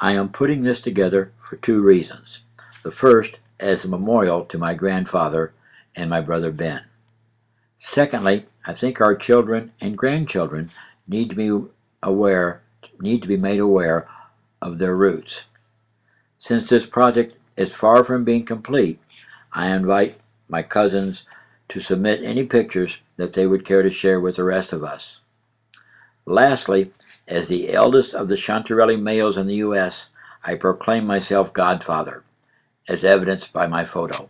I am putting this together for two reasons. The first, as a memorial to my grandfather and my brother Ben. Secondly, I think our children and grandchildren need to be made aware of their roots. Since this project is far from being complete, I invite my cousins to submit any pictures that they would care to share with the rest of us. Lastly, as the eldest of the Chantarelli males in the U.S., I proclaim myself godfather, as evidenced by my photo.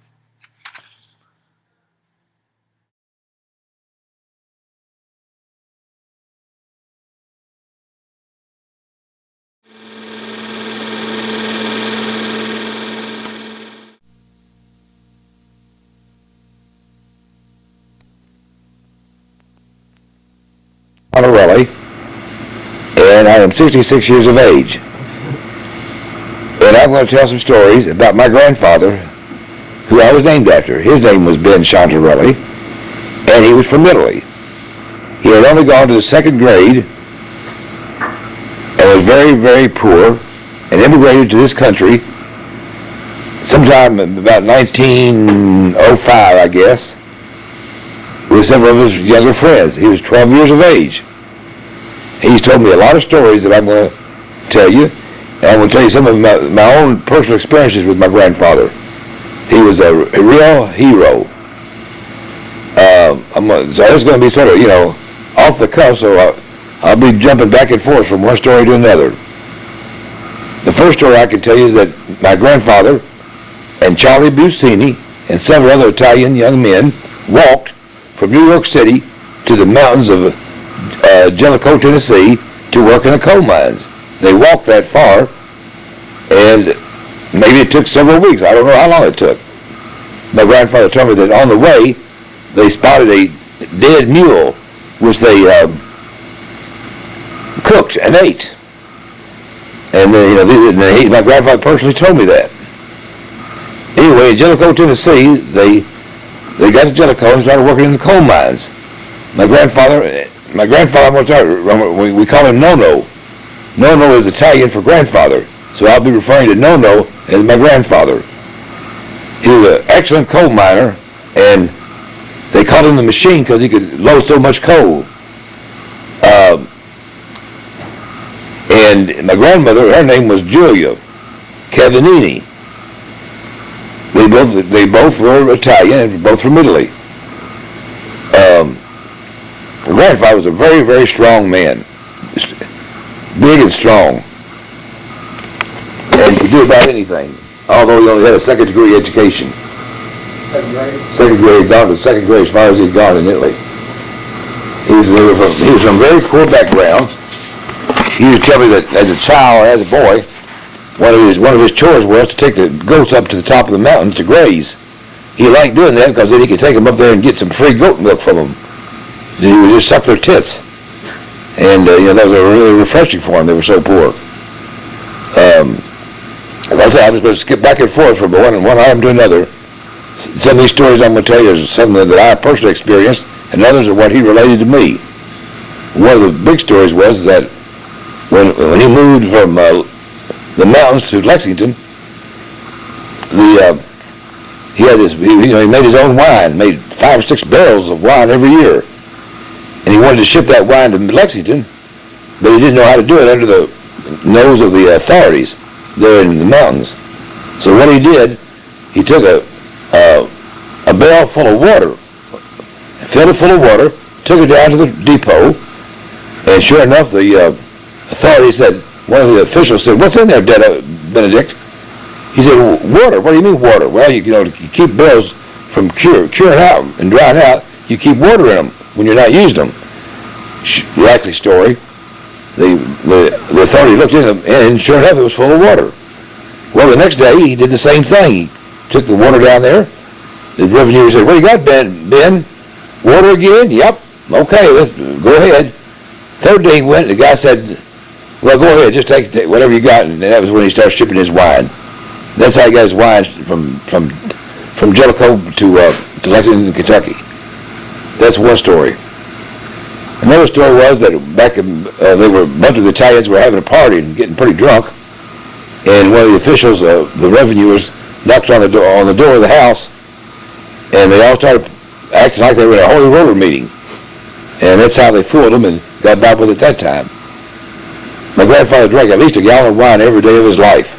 Chantarelli, and I am 66 years of age. And I'm going to tell some stories about my grandfather, who I was named after. His name was Ben Chantarelli, and he was from Italy. He had only gone to the second grade and was very, very poor, and immigrated to this country sometime about 1905, I guess, with several of his younger friends. He was 12 years of age. He's told me a lot of stories that I'm going to tell you, and I'm going to tell you some of my own personal experiences with my grandfather. He was a real hero. So this is going to be sort of, off the cuff, so I'll be jumping back and forth from one story to another. The first story I can tell you is that my grandfather and Charlie Busini and several other Italian young men walked from New York City to the mountains of Jellicoe, Tennessee, to work in the coal mines. They walked that far, and maybe it took several weeks. I don't know how long it took. My grandfather told me that on the way, they spotted a dead mule, which they cooked and ate. And my grandfather personally told me that. Anyway, in Jellicoe, Tennessee, they got to Jellicoe and started working in the coal mines. My grandfather, we call him Nono. Nono is Italian for grandfather, so I'll be referring to Nono as my grandfather. He was an excellent coal miner, and they called him the machine because he could load so much coal. And my grandmother, her name was Julia Cavanini. They both were Italian and both from Italy. My grandfather was a very, very strong man, big and strong, and could do about anything. Although he only had a second-degree education. Second grade, gone to second grade as far as he'd gone in Italy. He was from a very poor background. He used to tell me that as a child, as a boy, one of his chores was to take the goats up to the top of the mountains to graze. He liked doing that because then he could take them up there and get some free goat milk from them. He would just suck their tits, and that was really refreshing for them. They were so poor. As I said, I was going to skip back and forth from one item to another. Some of these stories I'm going to tell you is something that I personally experienced, and others are what he related to me. One of the big stories was that when he moved from the mountains to Lexington, he made his own wine, made 5 or 6 barrels of wine every year, and he wanted to ship that wine to Lexington, but he didn't know how to do it under the nose of the authorities there in the mountains. So what he did, he took a barrel full of water, filled it full of water, took it down to the depot, and sure enough, the authorities said, one of the officials said, "What's in there, Benedict?" He said, "Water." "What do you mean water?" "Well, you keep barrels from curing out and drying out. You keep water in them when you're not using them." Likely story. The authority looked in them, and sure enough, it was full of water. Well, the next day, he did the same thing. He took the water down there. The revenue said, "What do you got, Ben? Water again?" "Yep." "Okay, let's go ahead." Third day he went, the guy said, "Well, go ahead, just take whatever you got." And that was when he started shipping his wine. That's how he got his wine from Jellicoe to Lexington, Kentucky. That's one story. Another story was that back a bunch of the Italians were having a party and getting pretty drunk, and one of the officials, the revenuers, knocked on the door of the house, and they all started acting like they were at a holy roller meeting, and that's how they fooled them and got by with it that time. My grandfather drank at least a gallon of wine every day of his life.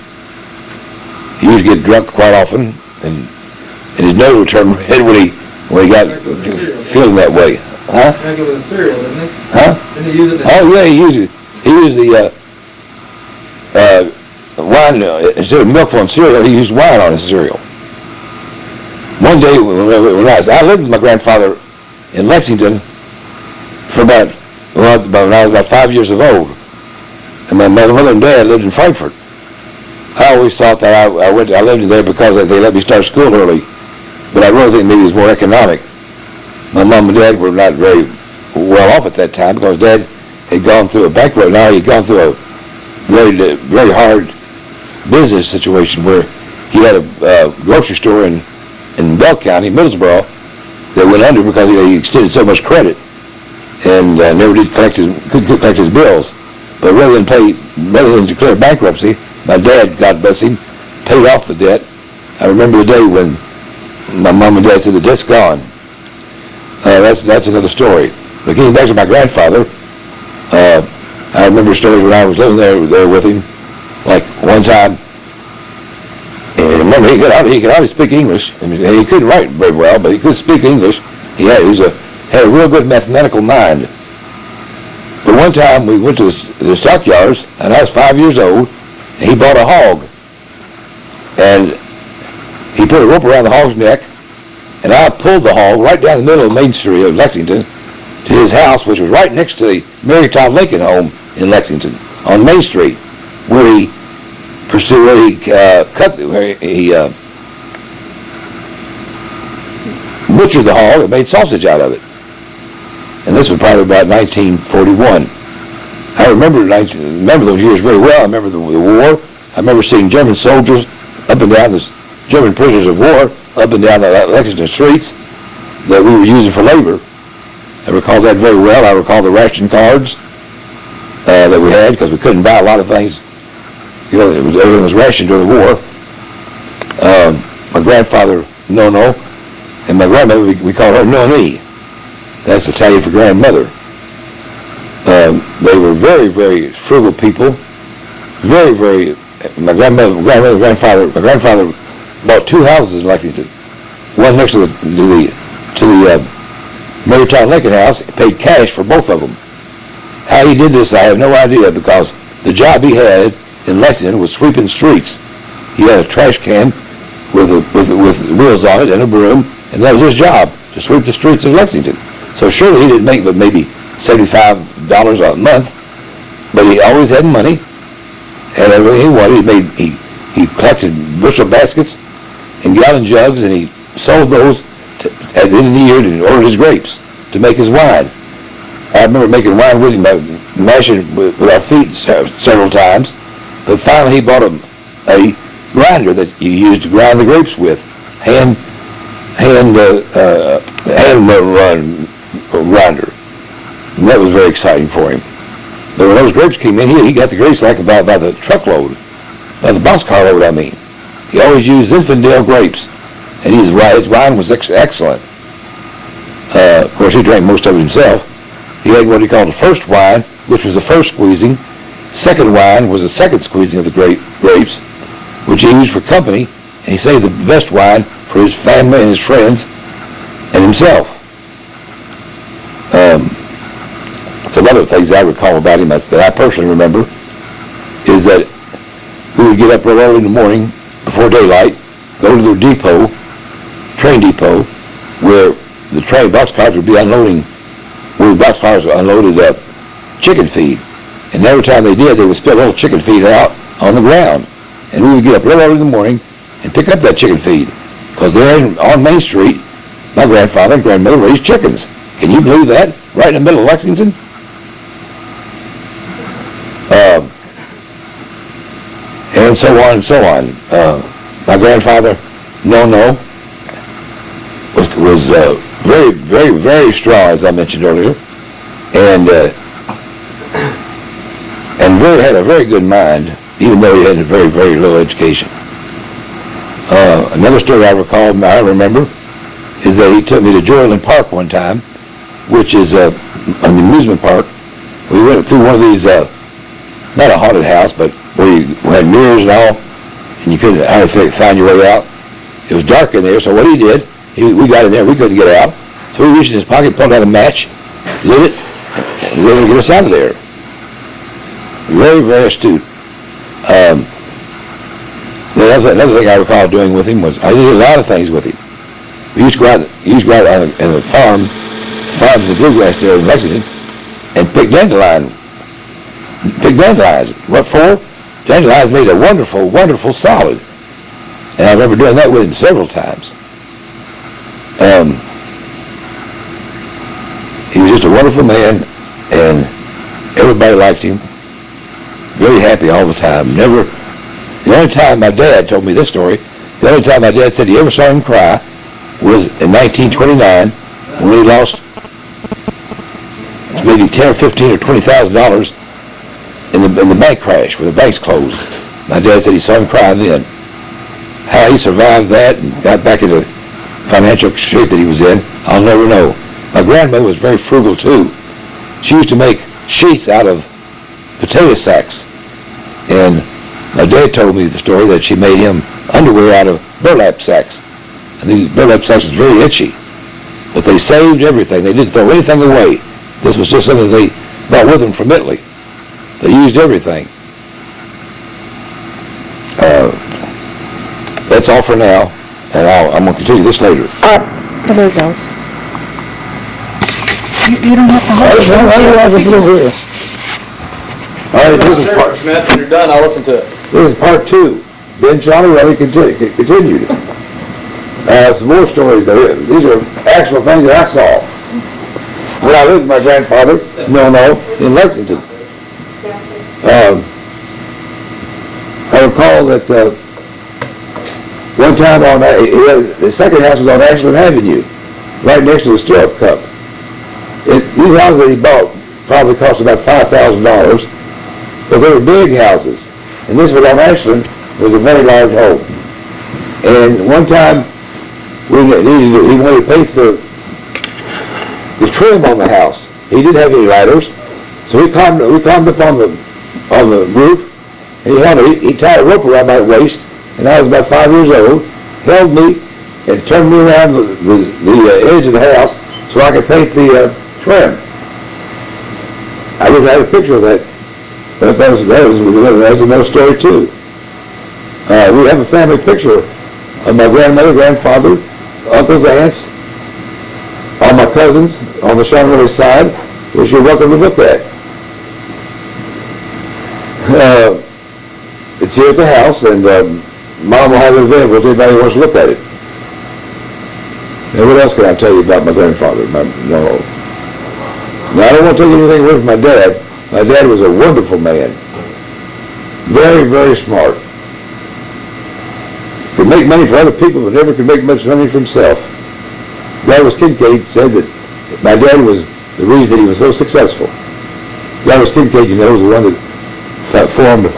He used to get drunk quite often, and his nose would turn red when he got feeling that way. Huh? Drank it with a cereal, didn't he? Huh? Didn't he use it? Oh yeah, he used the wine instead of milk on cereal. He used wine on his cereal. One day when I lived with my grandfather in Lexington for when I was about 5 years of old, and my mother and dad lived in Frankfurt. I always thought that I lived there because they let me start school early, but I really think maybe it was more economic. My mom and dad were not very well off at that time because Dad had gone through a bankruptcy. Now he'd gone through a very hard business situation where he had a grocery store in Bell County, Middlesboro, that went under because he extended so much credit and never did couldn't collect his bills. But rather than declare bankruptcy, my dad, God bless him, paid off the debt. I remember the day when my mom and dad said the debt's gone. That's another story. But getting back to my grandfather, I remember stories when I was living there with him. Like one time, and remember he could hardly speak English, and he couldn't write very well, but he could speak English. He had a real good mathematical mind. But one time we went to the stockyards, and I was 5 years old, and he bought a hog, and he put a rope around the hog's neck, and I pulled the hog right down the middle of Main Street of Lexington to his house, which was right next to the Mary Todd Lincoln home in Lexington on Main Street, where he butchered the hog and made sausage out of it. And this was probably about 1941. I remember those years very well. I remember the war. I remember seeing German soldiers up and down German prisoners of war up and down the Lexington streets that we were using for labor. I recall that very well. I recall the ration cards that we had because we couldn't buy a lot of things. You know, everything was rationed during the war. My grandfather, Nono, and my grandmother, we called her Noni. That's Italian for grandmother. They were very, very frugal people. Very, very. My grandfather bought two houses in Lexington. One next to the Mary Todd Lincoln house. Paid cash for both of them. How he did this, I have no idea, because the job he had in Lexington was sweeping streets. He had a trash can with wheels on it and a broom, and that was his job, to sweep the streets of Lexington. So surely he didn't make but maybe $75 a month, but he always had money, had everything he wanted. He collected bushel baskets and gallon jugs, and he sold those at the end of the year to order his grapes to make his wine. I remember making wine with him, mashing with our feet several times, but finally he bought a grinder that you used to grind the grapes with, hand grinder. And that was very exciting for him. But when those grapes came in, he got the grapes like by the truckload, by the boxcar load, I mean. He always used Zinfandel grapes, and his wine was excellent. Of course, he drank most of it himself. He had what he called the first wine, which was the first squeezing. Second wine was the second squeezing of the grapes, which he used for company, and he saved the best wine for his family and his friends and himself. Some other things I recall about him that I personally remember is that we would get up real early in the morning before daylight, go to the train depot, where the train boxcars would be unloading, where the boxcars unloaded chicken feed. And every time they did, they would spill a little chicken feed out on the ground. And we would get up real early in the morning and pick up that chicken feed. Because there on Main Street, my grandfather and grandmother raised chickens. Can you believe that? Right in the middle of Lexington? And so on and so on. My grandfather, Nono, was very, very, very strong, as I mentioned earlier, and had a very good mind. even though he had a very, very low education. Another story I remember, is that he took me to Joyland Park one time, which is an amusement park. We went through one of these, not a haunted house, but where you had mirrors and all, and you couldn't hardly find your way out. It was dark in there, so what he did, we got in there, we couldn't get out, so he reached in his pocket, pulled out a match, lit it, and was able to get us out of there. Very, very astute. Another thing I recall doing with him was, I did a lot of things with him. We used to go out on the farms in the bluegrass there in Lexington, and pick dandelions. What for? Dandelions made a wonderful, wonderful solid. And I remember doing that with him several times. He was just a wonderful man, and everybody liked him. Very happy all the time. The only time my dad told me this story, the only time my dad said he ever saw him cry was in 1929 when he lost maybe $10 or $15 or $20,000 in the bank crash where the banks closed. My dad said he saw him cry then. How he survived that and got back into financial shape that he was in, I'll never know. My grandmother was very frugal too. She used to make sheets out of potato sacks, and my dad told me the story that she made him underwear out of burlap sacks. And these burlap sacks was very itchy. But they saved everything. They didn't throw anything away. This was just something they brought with them from Italy. They used everything. That's all for now. And I'm going to continue this later. There it goes. You don't have to hold it. All right, this is part. Smith, when you're done, I'll listen to it. This is part 2. Ben Johnny Riley continued. Some more stories though. These are actual things that I saw when I lived with my grandfather, Nono, in Lexington. I recall that one time the second house was on Ashland Avenue, right next to the Stirrup Cup. These houses that he bought probably cost about $5,000, but they were big houses. And this one on Ashland was a very large home. And one time he wanted to paint the trim on the house. He didn't have any ladders, so we climbed up on the roof, and he tied a rope around my waist, and I was about 5 years old, held me and turned me around the edge of the house so I could paint the trim. I wish I had a picture of that. But that was another story too. We have a family picture of my grandmother, grandfather, uncles, aunts, all my cousins on the Charlotte side, which you're welcome to look at. It's here at the house, and Mom will have it available if anybody wants to look at it. Now, what else can I tell you about my grandfather? Now, I don't want to take anything away from my dad. My dad was a wonderful man. Very, very smart. Could make money for other people, but never could make much money for himself. Jarvis Kincaid said that my dad was the reason that he was so successful. Jarvis Kincaid, you know, was the one that formed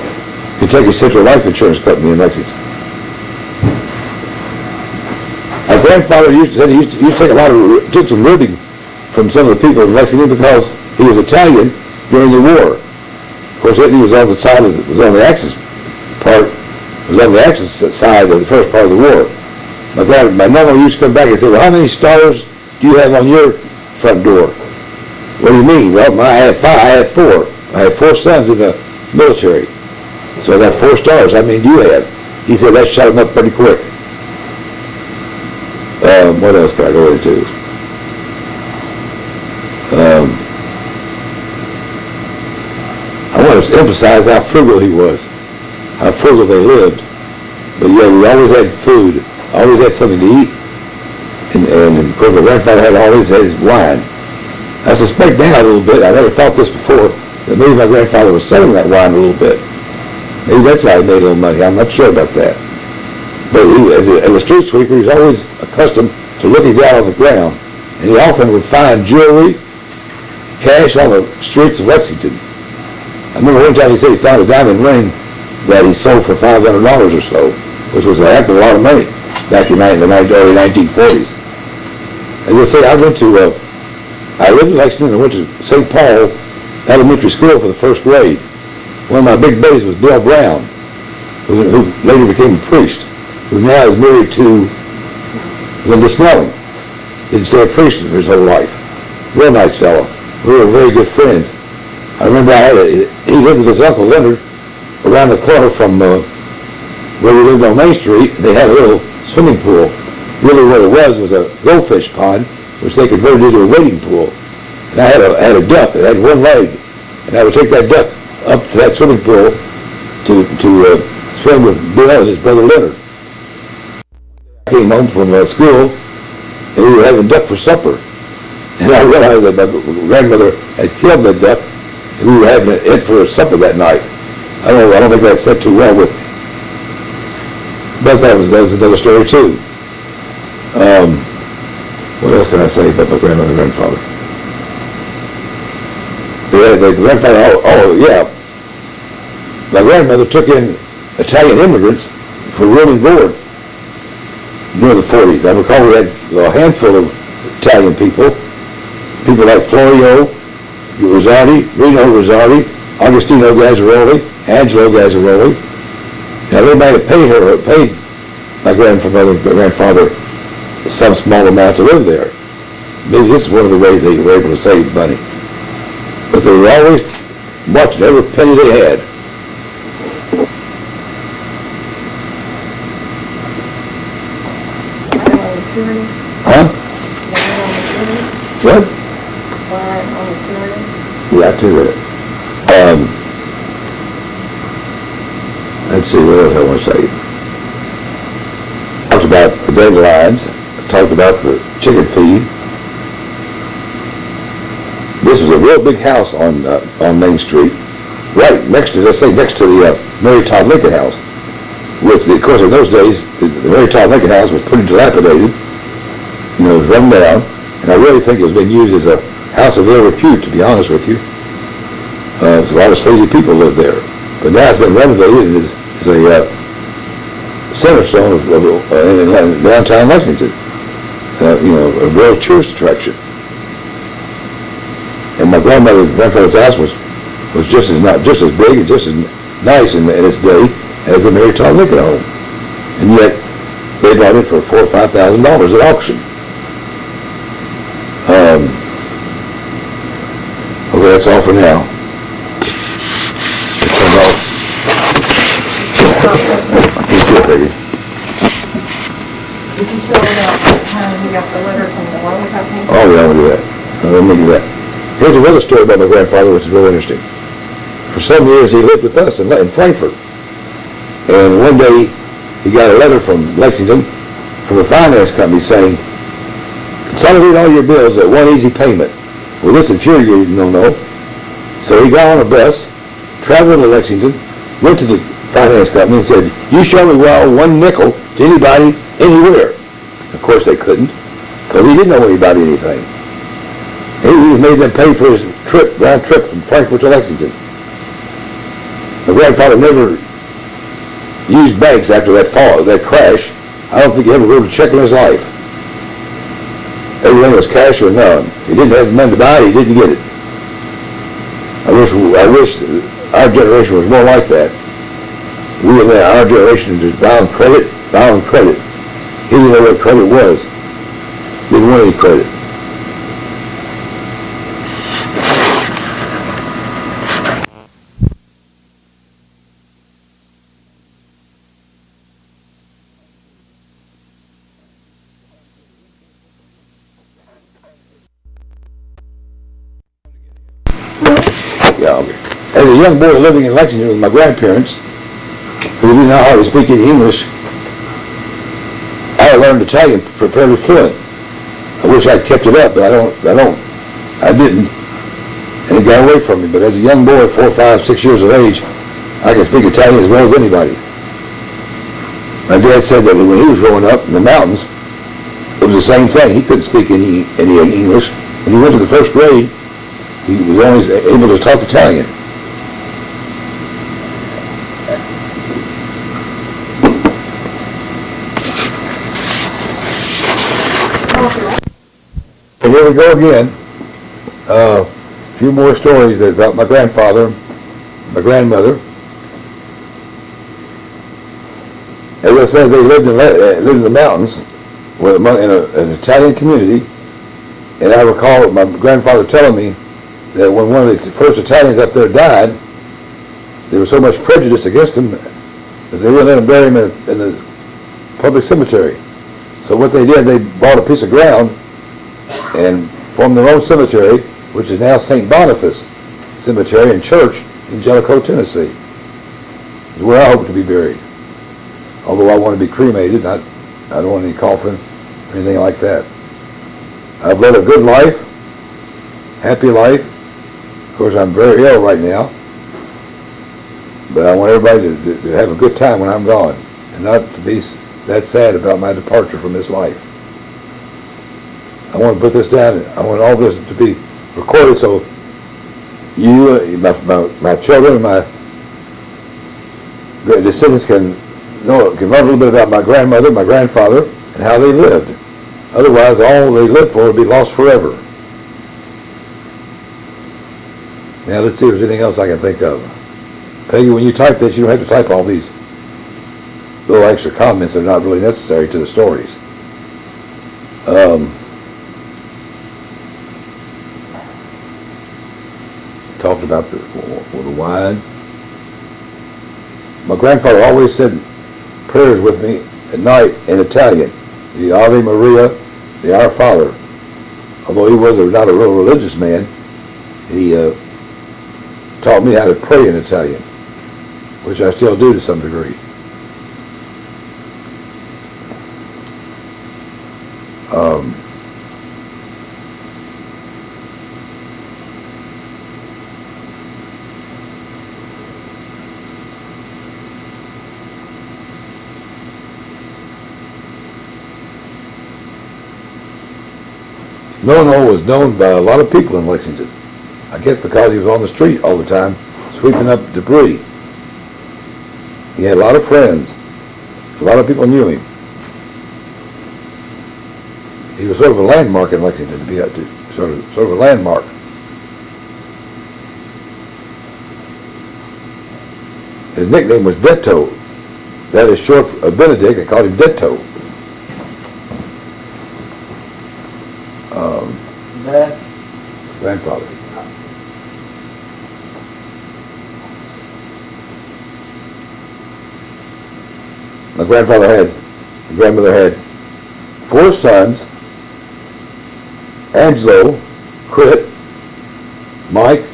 Kentucky Central Life Insurance Company in Lexington. My grandfather used to take took some ribbing from some of the people in Lexington because he was Italian during the war. Of course, Italy was on the side was on the Axis side of the first part of the war. My mother used to come back and say, "Well, how many stars do you have on your front door?" "What do you mean?" "Well, I have 5. I have 4. I have 4 sons in the military, so I got 4 stars. How many do you have?" He said that shut him up pretty quick. What else can I go into? I want to emphasize how frugal he was, how frugal they lived. But yeah, we always had food, always had something to eat, and of course my grandfather always had his wine. I suspect now a little bit, I never thought this before, that maybe my grandfather was selling that wine a little bit. Maybe that's how he made a little money. I'm not sure about that. But as a street sweeper, he was always accustomed to looking down on the ground, and he often would find jewelry, cash on the streets of Lexington. I remember one time he said he found a diamond ring that he sold for $500 or so, which was a heck of a lot of money back in the early 1940s. As I say, I lived in Lexington. I went to St. Paul Elementary School for the first grade. One of my big buddies was Bill Brown, who later became a priest, who now is married to Linda Snelling. Didn't stay a priest for his whole life. Real nice fellow. We were very good friends. I remember he lived with his Uncle Leonard around the corner from where we lived on Main Street. They had a little swimming pool. Really what it was a goldfish pond, which they converted into a wading pool. And I had a duck that had one leg, and I would take that duck up to that swimming pool to swim with Bill and his brother Leonard. I came home from school, and we were having duck for supper. And I realized that my grandmother had killed that duck, and we were having it for supper that night. I don't think that set too well with me. But that was another story too. What else can I say about my grandmother and grandfather? The grandfather, yeah. My grandmother took in Italian immigrants for room and board during the 40s. I recall we had a handful of Italian people like Florio Rosardi, Reno Rosardi, Agostino Gazzaroli, Angelo Gazzaroli. Now they might have paid my grandfather some small amount to live there. Maybe this is one of the ways they were able to save money. But they were always watching every penny they had. Huh? What? Yeah, I tell you that. Let's see, what else I want to say. Talked about the dandelions. Talked about the chicken feed. This was a real big house on Main Street, right next to, as I say, next to the Mary Todd Lincoln House. Of course, in those days, the Mary Todd Lincoln House was pretty dilapidated. You know, it was run down, and I really think it was being used as a house of ill repute, to be honest with you. There's a lot of sleazy people live there, but now it's been renovated and is a center stone in downtown Lexington. A real tourist attraction. And my grandfather's house was just as big and just as nice in its day as the Mary Todd Lincoln home, and yet they bought it for $4,000 or $5,000 at auction. Okay, that's all for now. I can't see it, Peggy. Did you tell about how you got the letter from the loan company? Oh, yeah, I'm going to do that. Let me do that. Here's another story about my grandfather, which is really interesting. For some years, he lived with us in Frankfurt. And one day, he got a letter from Lexington, from a finance company saying, consolidate all your bills at one easy payment. Well, this infuriated Nono. So he got on a bus, traveled to Lexington, went to the finance company and said, you show me where I owe one nickel to anybody, anywhere. Of course they couldn't, because he didn't owe anybody anything. He made them pay for his round trip from Frankfurt to Lexington. My grandfather never used banks after that crash. I don't think he ever wrote a check in his life. Everything was cash or none. If he didn't have the money to buy it, he didn't get it. I wish our generation was more like that. We in our generation just bound credit. He didn't know what credit was. Didn't want any credit. As a young boy living in Lexington with my grandparents, who didn't know how to speak any English, I learned Italian fairly fluent. I wish I'd kept it up, but I didn't, and it got away from me. But as a young boy, 4, 5, 6 years of age, I can speak Italian as well as anybody. My dad said that when he was growing up in the mountains, it was the same thing. He couldn't speak any English. When he went to the first grade, he was always able to talk Italian. here we go again. A few more stories about my grandfather, my grandmother. As I said, they lived in the mountains, in an Italian community. And I recall my grandfather telling me that when one of the first Italians up there died, there was so much prejudice against him that they wouldn't let him bury him in the public cemetery. So what they did, they bought a piece of ground and formed their own cemetery, which is now St. Boniface Cemetery and Church in Jellicoe, Tennessee. Is where I hope to be buried. Although I want to be cremated, I don't want any coffin or anything like that. I've led a good life, happy life. Of course, I'm very ill right now, but I want everybody to have a good time when I'm gone and not to be that sad about my departure from this life. I want to put this down. I want all this to be recorded so you, my children, and my descendants can learn a little bit about my grandmother, my grandfather, and how they lived. Otherwise, all they lived for would be lost forever. Now, let's see if there's anything else I can think of. Peggy, when you type this, you don't have to type all these little extra comments that are not really necessary to the stories. Talked about the wine. My grandfather always said prayers with me at night in Italian. The Ave Maria, the Our Father. Although he was not a real religious man, he taught me how to pray in Italian, which I still do to some degree. Nono was known by a lot of people in Lexington. I guess because he was on the street all the time, sweeping up debris. He had a lot of friends. A lot of people knew him. He was sort of a landmark in Lexington, to be sort of a landmark. His nickname was Detto. That is short for Benedict. I called him Detto. Dad? Grandfather. My grandmother had 4 sons: Angelo, Crit, Mike,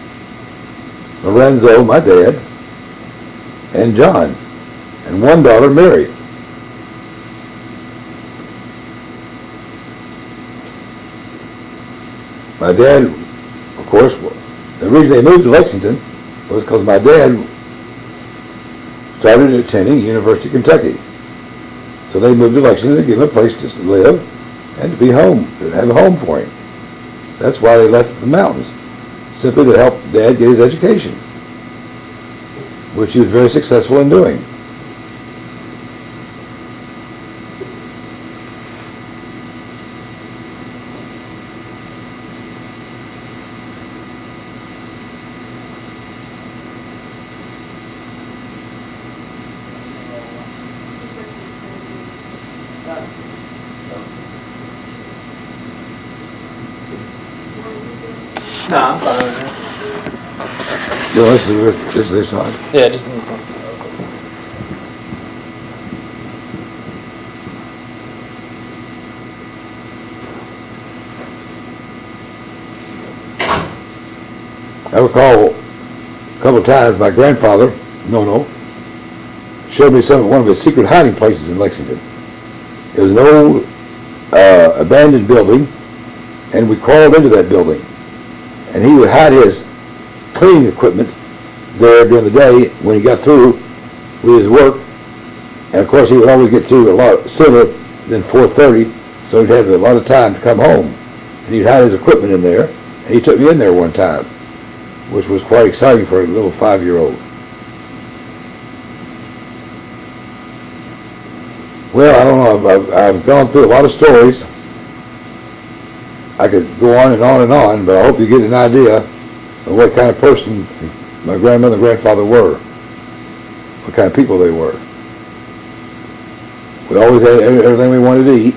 Lorenzo, my dad, and John, and 1 daughter, Mary. My dad, of course, the reason they moved to Lexington was because my dad started attending University of Kentucky. So they moved to Lexington to give him a place to live and to be home, to have a home for him. That's why they left the mountains, simply to help Dad get his education, which he was very successful in doing. No, I'm fine with that. You know, this is this side. Yeah, just in this one. I recall a couple of times my grandfather, Nono, showed me one of his secret hiding places in Lexington. It was an old abandoned building, and we crawled into that building. And he would hide his cleaning equipment there during the day when he got through with his work. And of course, he would always get through a lot sooner than 4:30, so he'd have a lot of time to come home. And he'd hide his equipment in there, and he took me in there one time, which was quite exciting for a little 5-year-old. Well, I don't know, I've gone through a lot of stories. I could go on and on and on, but I hope you get an idea of what kind of person my grandmother and grandfather were, what kind of people they were. We always had everything we wanted to eat.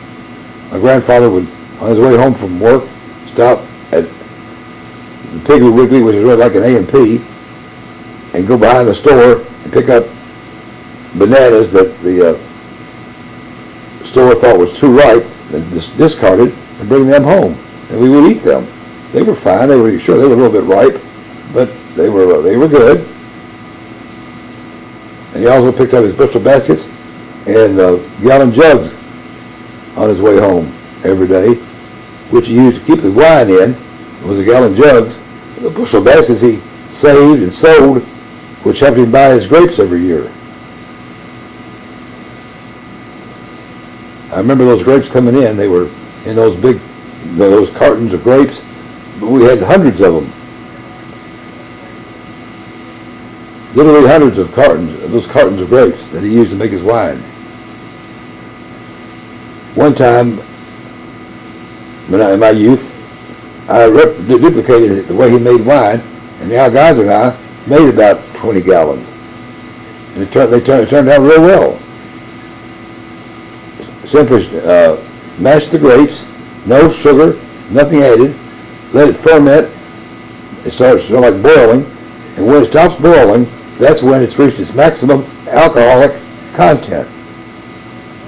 My grandfather would, on his way home from work, stop at the Piggly Wiggly, which is really like an A&P, and go behind the store and pick up bananas that the store thought was too ripe and discarded and bring them home. And we would eat them. They were fine. They were a little bit ripe, but they were good. And he also picked up his bushel baskets and gallon jugs on his way home every day, which he used to keep the wine in. It was the gallon jugs. The bushel baskets he saved and sold, which helped him buy his grapes every year. I remember those grapes coming in. They were in those cartons of grapes, but we had hundreds of them. Literally hundreds of those cartons of grapes that he used to make his wine. One time, in my youth, I duplicated the way he made wine, and the guys and I made about 20 gallons. And it turned out real well. Simply mash the grapes, no sugar, nothing added, let it ferment. It starts like boiling, and when it stops boiling, that's when it's reached its maximum alcoholic content.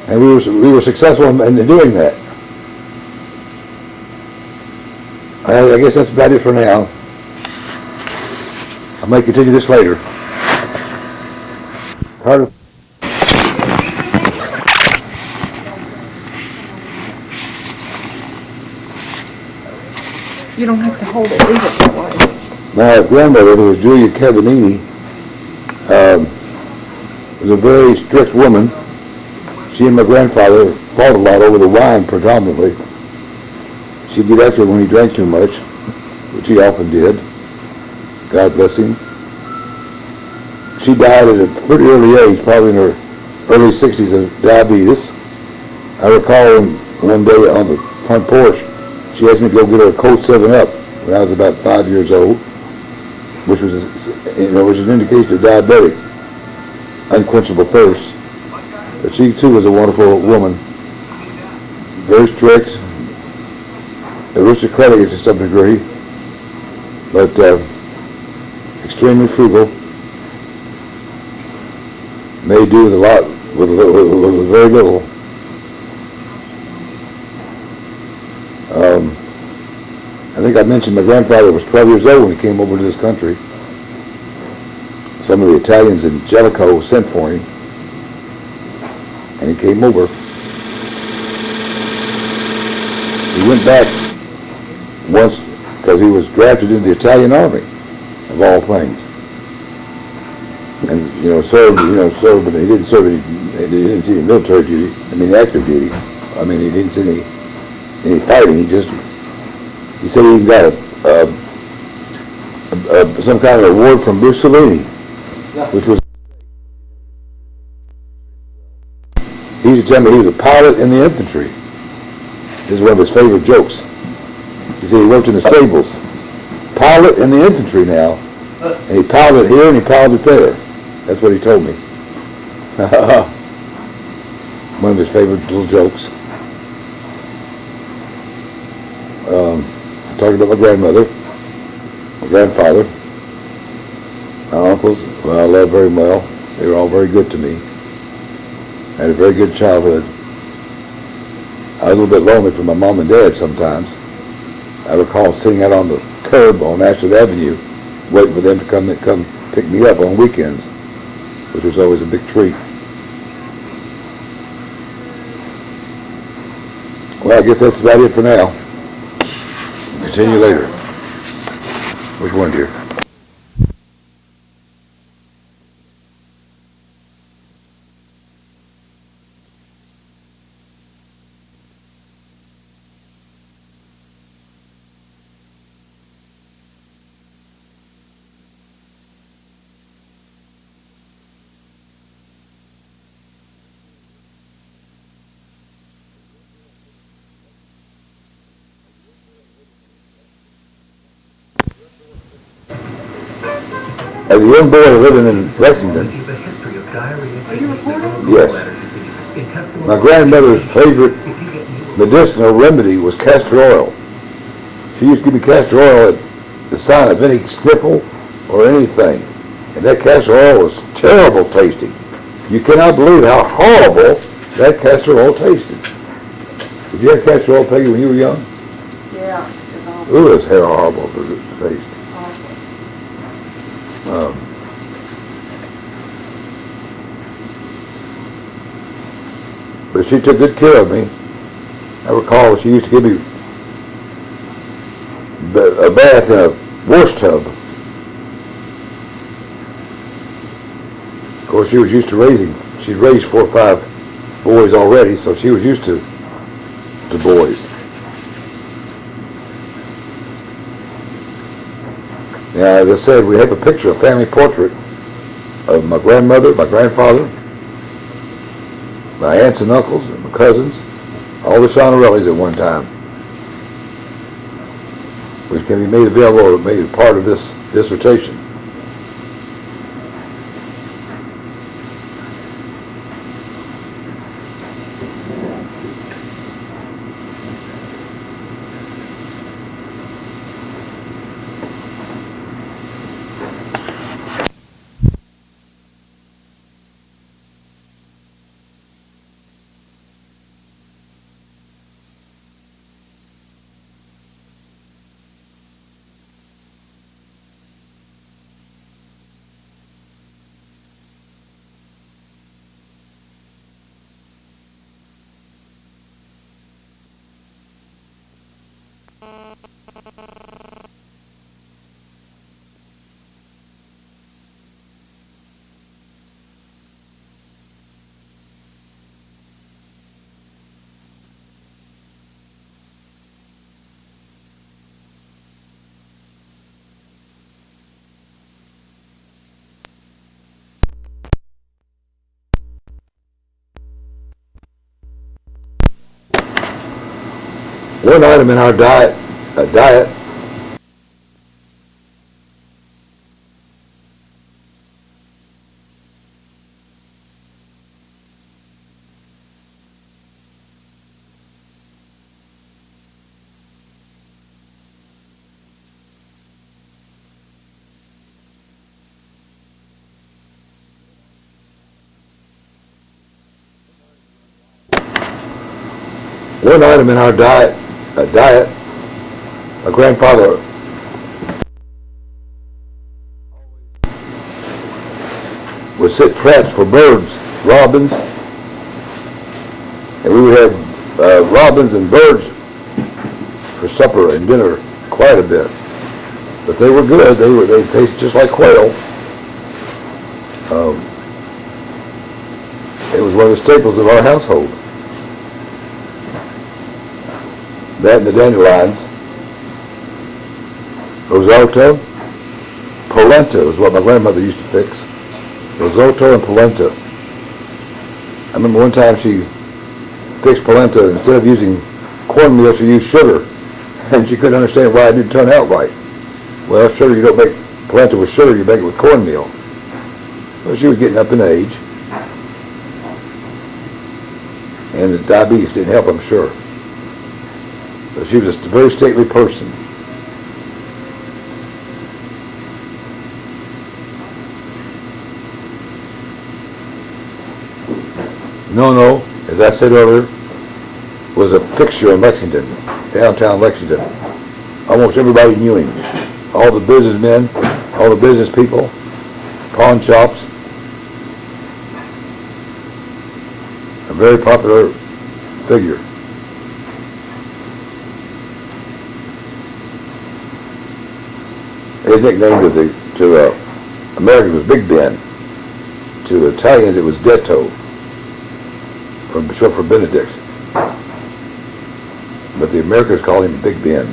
And we were successful in doing that. I guess that's about it for now. I may continue this later. Carter. You don't have to hold it, leave it that way. My grandmother, who was Julia Cavanini, was a very strict woman. She and my grandfather fought a lot over the wine predominantly. She'd get after him when he drank too much, which he often did. God bless him. She died at a pretty early age, probably in her early 60s, of diabetes. I recall one day on the front porch, she asked me to go get her a Colt 7-Up when I was about 5 years old, which was an indication of diabetic, unquenchable thirst. But she too was a wonderful woman, very strict, aristocratic to some degree, but extremely frugal. Made do with a lot, with very little. I think I mentioned my grandfather was 12 years old when he came over to this country. Some of the Italians in Jellicoe sent for him, and he came over. He went back once because he was drafted into the Italian army, of all things. And served, but he didn't serve he didn't see any military duty. I mean, active duty. I mean, he didn't see any fighting. He said he got some kind of award from Mussolini, which was. He used to tell me he was a pilot in the infantry. This is one of his favorite jokes. He said he worked in the stables. Pilot in the infantry now, and he piloted here and he piloted there. That's what he told me. One of his favorite little jokes. I talked about my grandmother, my grandfather, my uncles, who I love very well. They were all very good to me. I had a very good childhood. I was a little bit lonely for my mom and dad sometimes. I recall sitting out on the curb on Ashland Avenue, waiting for them to come pick me up on weekends, which was always a big treat. Well, I guess that's about it for now. Continue later. Which one, dear? as a young boy living in Lexington. Are you recording? Yes. My grandmother's favorite medicinal remedy was castor oil. She used to give me castor oil at the sign of any sniffle or anything. And that castor oil was terrible tasting. You cannot believe how horrible that castor oil tasted. Did you have castor oil, Peggy, when you were young? Yeah. It's all Ooh, it was horrible to taste. awful. But she took good care of me. I recall she used to give me a bath in a wash tub. Of course, she was used to raising. She'd raised 4 or 5 boys already, so she was used to boys. Now, as I said, we have a picture, a family portrait of my grandmother, my grandfather, my aunts and uncles, and my cousins, all the Shonarellis at one time, which can be made available or made part of this dissertation. One item in our diet, my grandfather would set traps for birds, robins, and we would have robins and birds for supper and dinner quite a bit. But they were good. They tasted just like quail. It was one of the staples of our household. That and the dandelions. Risotto, polenta was what my grandmother used to fix. Risotto and polenta. I remember one time she fixed polenta, instead of using cornmeal, she used sugar. And she couldn't understand why it didn't turn out right. Well, sugar, you don't make polenta with sugar, you make it with cornmeal. Well, she was getting up in age. And the diabetes didn't help, I'm sure. But she was a very stately person. Nono, as I said earlier, was a fixture in Lexington, downtown Lexington. Almost everybody knew him. All the businessmen, all the business people, pawn shops. A very popular figure. His nickname to Americans was Big Ben. To Italians it was Detto, short for Benedict. But the Americans called him Big Ben.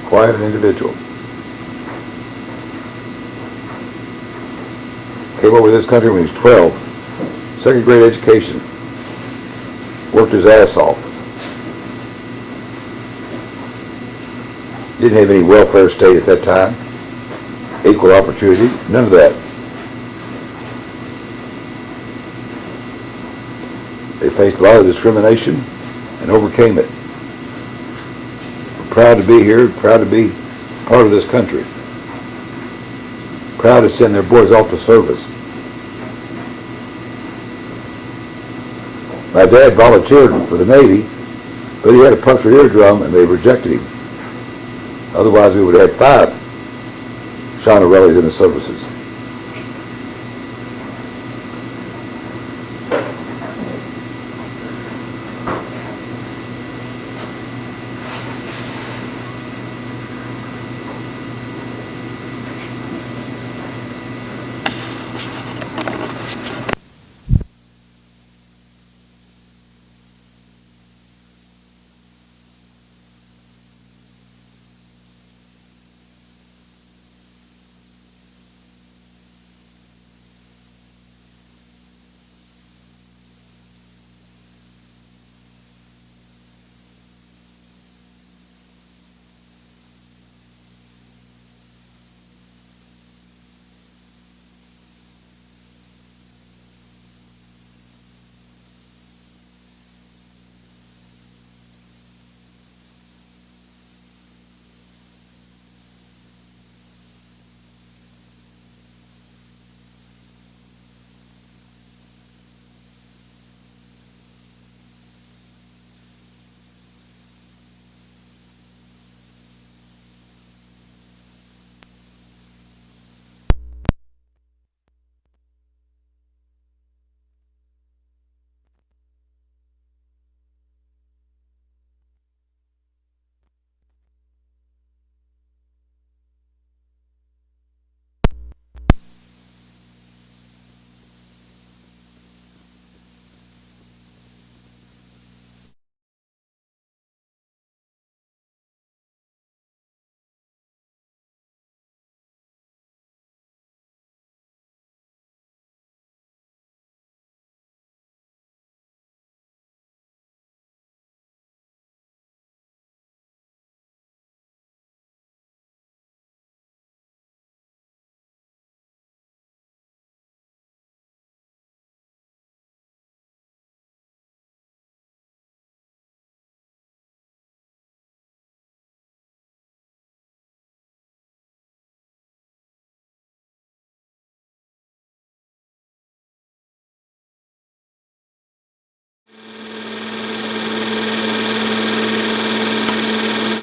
Quite an individual. Came over to this country when he was 12. Second grade education. worked his ass off. Didn't have any welfare state at that time. Equal opportunity, none of that. They faced a lot of discrimination and overcame it. We're proud to be here, proud to be part of this country. Proud to send their boys off to service. My dad volunteered for the Navy, but he had a punctured eardrum and they rejected him. Otherwise we would have had 5 Shawnee Rellies in the services.